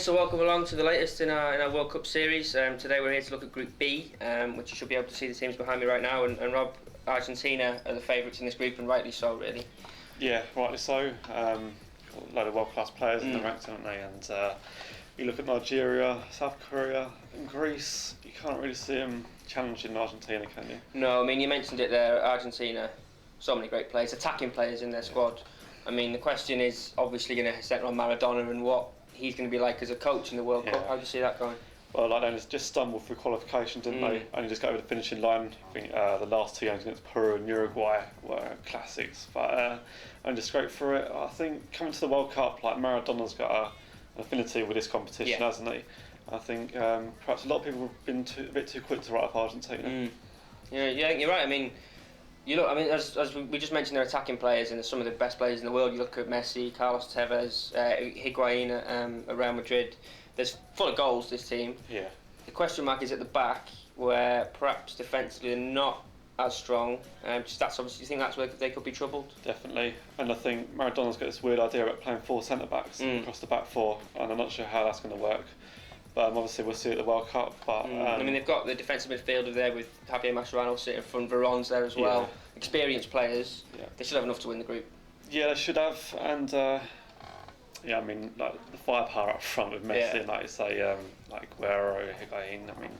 So welcome along to the latest in our World Cup series. Today we're here to look at Group B, which you should be able to see the teams behind me right now. And Rob, Argentina are the favourites in this group, and rightly so, really. Yeah, rightly so. Got a load of world-class players in the ranks, haven't they? And you look at Nigeria, South Korea, and Greece. You can't really see them challenging Argentina, can you? No, I mean, you mentioned it there. Argentina, so many great players, attacking players in their squad. I mean, the question is obviously going to center on Maradona and what he's going to be like as a coach in the World Cup. How do you see that going? Well, like they just stumbled through qualification, didn't they? Only just got over the finishing line. I think the last two games against Peru and Uruguay were classics, but only just scraped through it. I think coming to the World Cup, like Maradona's got an affinity with this competition, hasn't he? I think perhaps a lot of people have been a bit too quick to write up Argentina. Yeah, you're right. I mean, you look. I mean, as we just mentioned, they're attacking players and they're some of the best players in the world. You look at Messi, Carlos Tevez, Higuain at Real Madrid. There's full of goals, this team. Yeah. The question mark is at the back, where perhaps defensively they're not as strong. That's obviously, you think that's where they could be troubled? Definitely, and I think Maradona's got this weird idea about playing four centre backs across the back four, and I'm not sure how that's going to work. But obviously we'll see at the World Cup. But I mean, they've got the defensive midfielder there with Javier Mascherano sitting in front. Veron's there as well. Experienced players. Yeah. They should have enough to win the group. Yeah, they should have, and I mean, like the firepower up front with Messi, and like you say, like Guerrero, Higuain. I mean,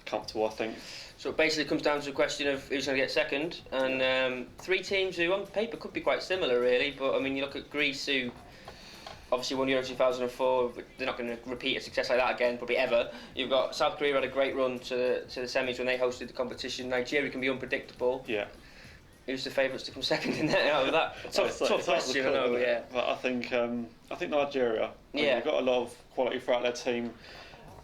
comfortable, I think. So it basically comes down to a question of who's going to get second, and three teams who on paper could be quite similar, really. But I mean, you look at Greece, who obviously won Euro 2004, but they're not going to repeat a success like that again, probably ever. You've got South Korea, had a great run to the semis when they hosted the competition. Nigeria can be unpredictable. Yeah. Who's the favourites to come second in that? Out of that tough question, I know. Yeah. But I think Nigeria. They've got a lot of quality throughout their team,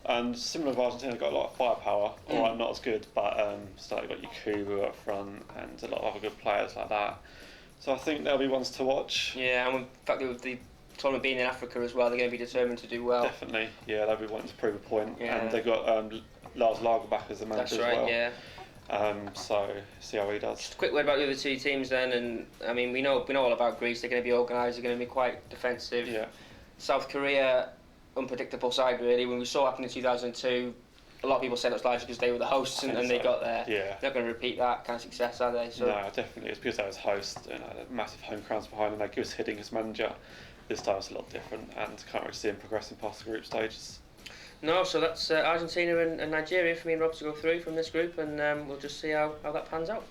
and similar to Argentina, they've got a lot of firepower. All right, not as good, but still you've got Yakubu up front and a lot of other good players like that. So I think they'll be ones to watch. Yeah, and in fact, with the tournament being in Africa as well, they're going to be determined to do well. Definitely, yeah, they'll be wanting to prove a point. Yeah. And they've got Lars Lagerback as the manager as well. Yeah. So see how he does. Just a quick word about the other two teams then, and I mean we know all about Greece. They're going to be organised. They're going to be quite defensive. Yeah. South Korea, unpredictable side really. When we saw it happen in 2002, a lot of people said it was largely because they were the hosts and they got there. Yeah. They're not going to repeat that kind of success, are they? So no, definitely. It's because they was hosts, massive home crowds behind them. They give us Hiddink as manager. This time it's a lot different, and can't really see him progressing past the group stages. No, so that's Argentina and Nigeria for me and Rob to go through from this group, and we'll just see how that pans out.